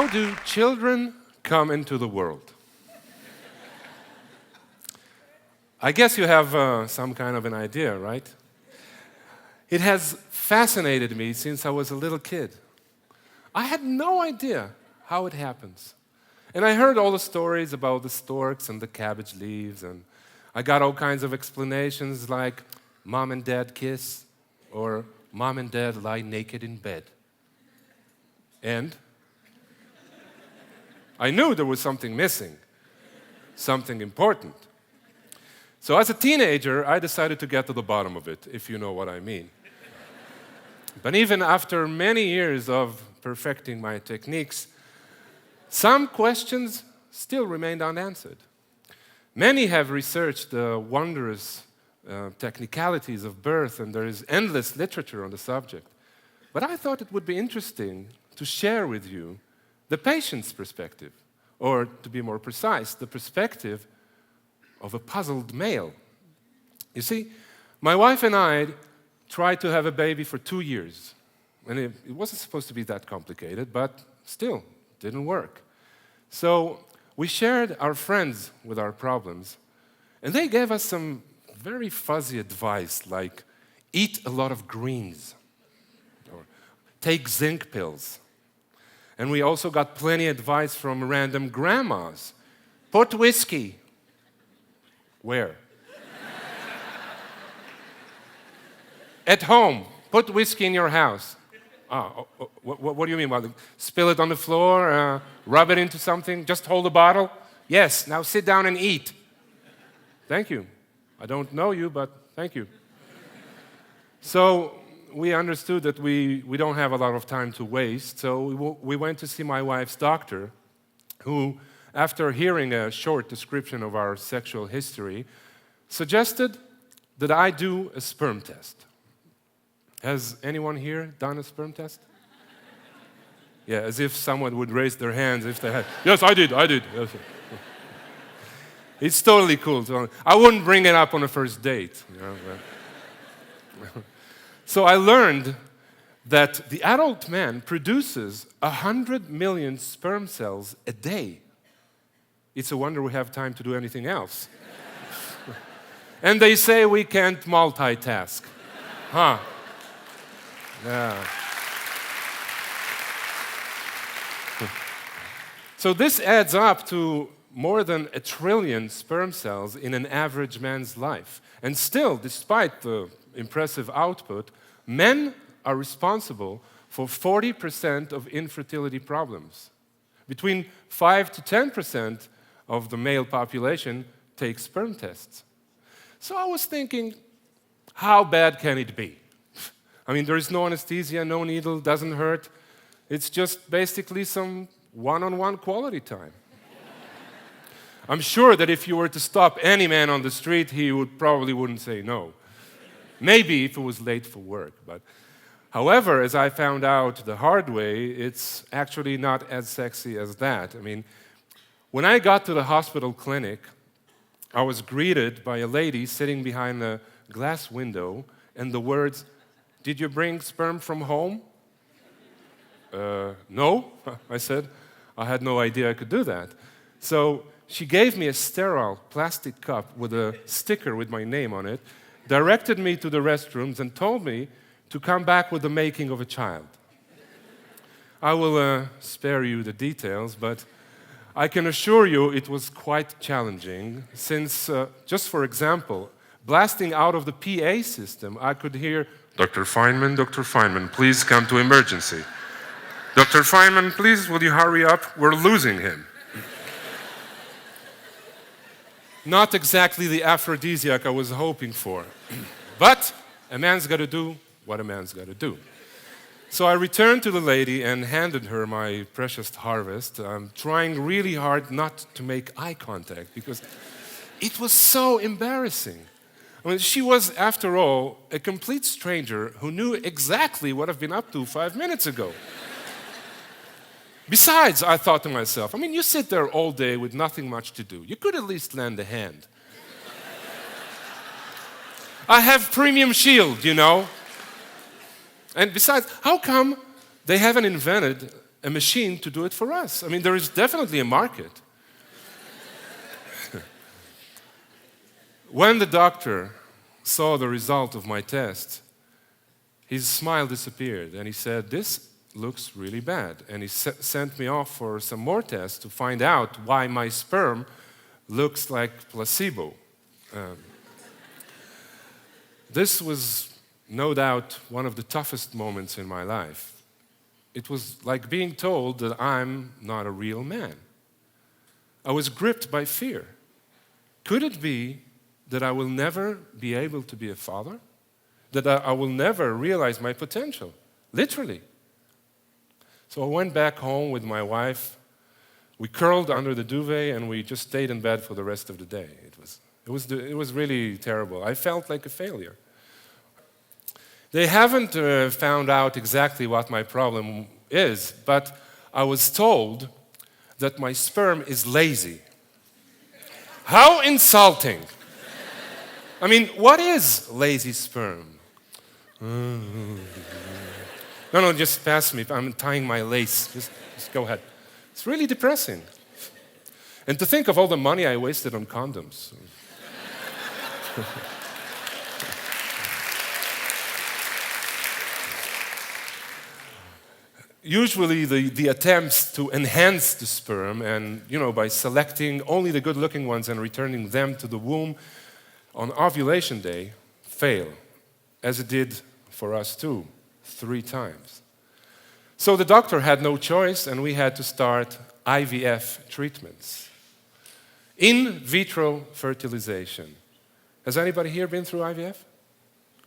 How do children come into the world? I guess you have some kind of an idea, right? It has fascinated me since I was a little kid. I had no idea how it happens. And I heard all the stories about the storks and the cabbage leaves, and I got all kinds of explanations like mom and dad kiss, or mom and dad lie naked in bed. And I knew there was something missing, something important. So as a teenager, I decided to get to the bottom of it, if you know what I mean. But even after many years of perfecting my techniques, some questions still remained unanswered. Many have researched the wondrous technicalities of birth, and there is endless literature on the subject. But I thought it would be interesting to share with you the patient's perspective, or to be more precise, the perspective of a puzzled male. You see, my wife and I tried to have a baby for 2 years. And it wasn't supposed to be that complicated, but still, didn't work. So we shared our friends with our problems, and they gave us some very fuzzy advice, like eat a lot of greens, or take zinc pills. And we also got plenty of advice from random grandmas. Put whiskey. Where? At home. Put whiskey in your house. What do you mean? Well, spill it on the floor, rub it into something, just hold the bottle? Yes, now sit down and eat. Thank you. I don't know you, but thank you. So we understood that we don't have a lot of time to waste, so we went to see my wife's doctor, who, after hearing a short description of our sexual history, suggested that I do a sperm test. Has anyone here done a sperm test? Yeah, as if someone would raise their hands if they had. Yes, I did. Yes. It's totally cool. I wouldn't bring it up on a first date. You know, but. So I learned that the adult man produces 100 million sperm cells a day. It's a wonder we have time to do anything else. And they say we can't multitask. Huh? Yeah. So this adds up to more than 1 trillion sperm cells in an average man's life. And still, despite the impressive output, men are responsible for 40% of infertility problems. Between 5 to 10% of the male population take sperm tests. So I was thinking, how bad can it be? I mean, there is no anesthesia, no needle, doesn't hurt. It's just basically some one-on-one quality time. I'm sure that if you were to stop any man on the street, he probably wouldn't say no. Maybe if it was late for work. But however, as I found out the hard way, it's actually not as sexy as that. I mean, when I got to the hospital clinic, I was greeted by a lady sitting behind a glass window and the words, "Did you bring sperm from home?" No, I said. I had no idea I could do that. So she gave me a sterile plastic cup with a sticker with my name on it, directed me to the restrooms, and told me to come back with the making of a child. I will spare you the details, but I can assure you it was quite challenging, since, just for example, blasting out of the PA system, I could hear, Dr. Feynman, please come to emergency. Dr. Feynman, please, will you hurry up? We're losing him. Not exactly the aphrodisiac I was hoping for. But a man's got to do what a man's got to do. So I returned to the lady and handed her my precious harvest. I'm trying really hard not to make eye contact because it was so embarrassing. I mean, she was, after all, a complete stranger who knew exactly what I've been up to 5 minutes ago. Besides, I thought to myself, I mean, you sit there all day with nothing much to do. You could at least lend a hand. I have premium shield, you know. And besides, how come they haven't invented a machine to do it for us. I mean, there is definitely a market. When the doctor saw the result of my test, his smile disappeared, and he said, "This looks really bad." And he sent me off for some more tests to find out why my sperm looks like placebo. This was no doubt one of the toughest moments in my life. It was like being told that I'm not a real man. I was gripped by fear. Could it be that I will never be able to be a father? That I will never realize my potential? Literally. So I went back home with my wife. We curled under the duvet and we just stayed in bed for the rest of the day. It was really terrible. I felt like a failure. They haven't found out exactly what my problem is, but I was told that my sperm is lazy. How insulting! I mean, what is lazy sperm? No, just pass me. I'm tying my lace. Just go ahead. It's really depressing. And to think of all the money I wasted on condoms. Usually the attempts to enhance the sperm and, by selecting only the good-looking ones and returning them to the womb on ovulation day fail, as it did for us too, 3 times. So the doctor had no choice and we had to start IVF treatments. In vitro fertilization. Has anybody here been through IVF?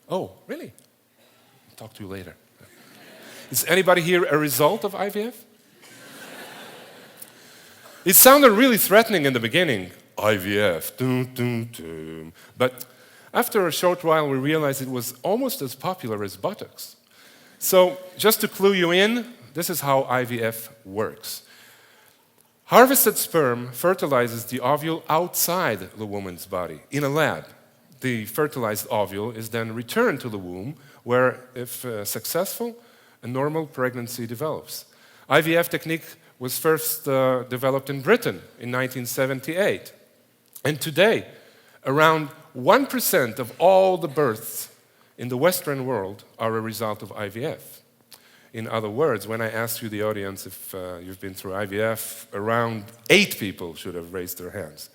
Oh, really? I'll talk to you later. Is anybody here a result of IVF? It sounded really threatening in the beginning. IVF, But after a short while, we realized it was almost as popular as buttocks. So just to clue you in, this is how IVF works. Harvested sperm fertilizes the ovule outside the woman's body in a lab. The fertilized ovule is then returned to the womb, where, if successful, a normal pregnancy develops. IVF technique was first developed in Britain in 1978. And today, around 1% of all the births in the Western world are a result of IVF. In other words, when I asked you, the audience, if you've been through IVF, around 8 people should have raised their hands.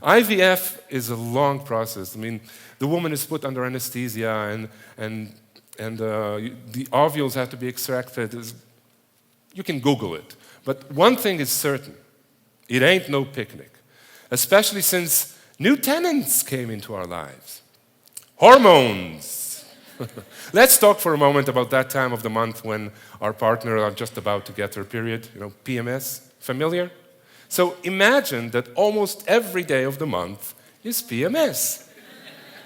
IVF is a long process. I mean, the woman is put under anesthesia and the ovules have to be extracted. You can Google it. But one thing is certain. It ain't no picnic. Especially since new tenants came into our lives. Hormones. Let's talk for a moment about that time of the month when our partner are just about to get their period, PMS. Familiar? So imagine that almost every day of the month is PMS.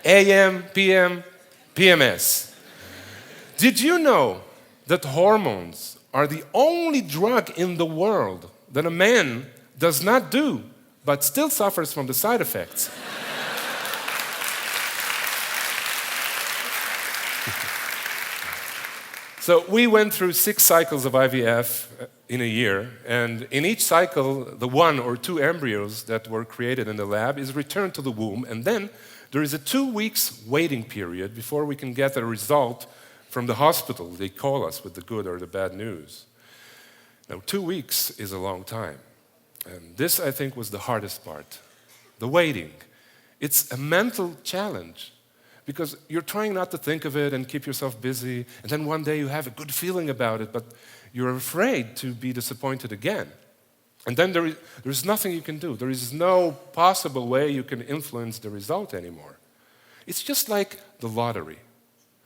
AM, PM, PMS. Did you know that hormones are the only drug in the world that a man does not do, but still suffers from the side effects? So we went through 6 cycles of IVF in a year, and in each cycle, the 1 or 2 embryos that were created in the lab is returned to the womb, and then there is a 2 weeks waiting period before we can get a result from the hospital. They call us with the good or the bad news. Now, 2 weeks is a long time. And this, I think, was the hardest part, the waiting. It's a mental challenge because you're trying not to think of it and keep yourself busy, and then one day you have a good feeling about it, but you're afraid to be disappointed again. And then there's nothing you can do. There is no possible way you can influence the result anymore. It's just like the lottery.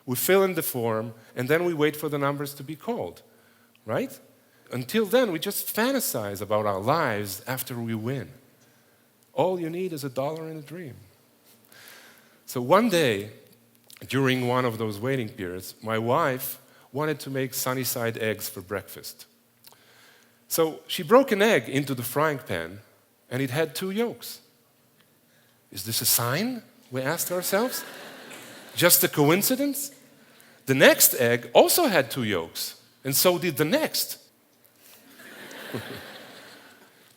We fill in the form, and then we wait for the numbers to be called, right? Until then, we just fantasize about our lives after we win. All you need is $1 in a dream. So one day, during one of those waiting periods, my wife wanted to make sunny-side eggs for breakfast. So she broke an egg into the frying pan, and it had 2 yolks. Is this a sign? We asked ourselves. Just a coincidence? The next egg also had 2 yolks, and so did the next.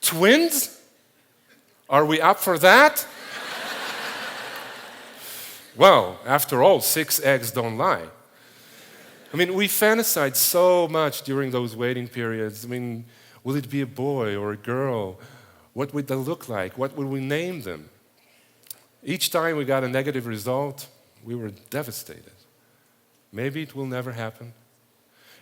Twins? Are we up for that? Well, after all, 6 eggs don't lie. I mean, we fantasized so much during those waiting periods. I mean, will it be a boy or a girl? What would they look like? What would we name them? Each time we got a negative result, we were devastated. Maybe it will never happen.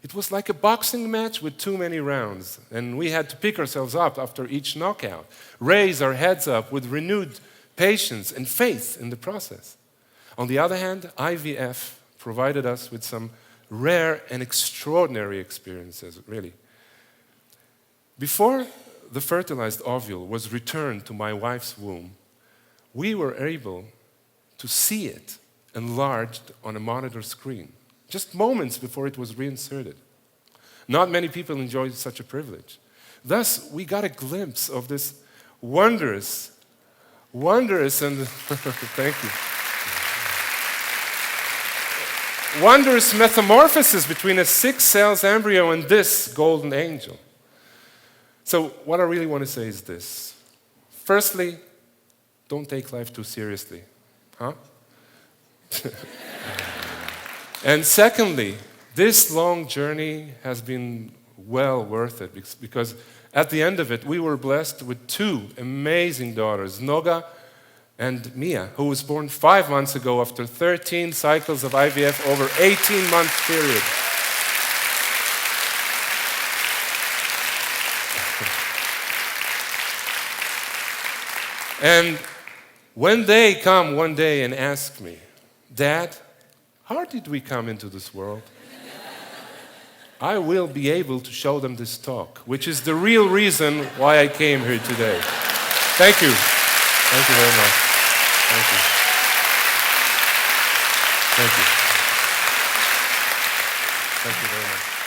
It was like a boxing match with too many rounds, and we had to pick ourselves up after each knockout, raise our heads up with renewed patience and faith in the process. On the other hand, IVF provided us with some rare and extraordinary experiences, really. Before the fertilized ovule was returned to my wife's womb, we were able to see it enlarged on a monitor screen, just moments before it was reinserted. Not many people enjoy such a privilege. Thus, we got a glimpse of this wondrous and thank you. Wondrous metamorphosis between a 6-cell embryo and this golden angel. So what I really want to say is this. Firstly, don't take life too seriously. Huh? And secondly, this long journey has been well worth it because at the end of it, we were blessed with 2 amazing daughters, Noga and Mia, who was born 5 months ago after 13 cycles of IVF over 18-month period. And when they come one day and ask me, Dad, how did we come into this world? I will be able to show them this talk, which is the real reason why I came here today. Thank you. Thank you very much. Thank you. Thank you. Thank you very much.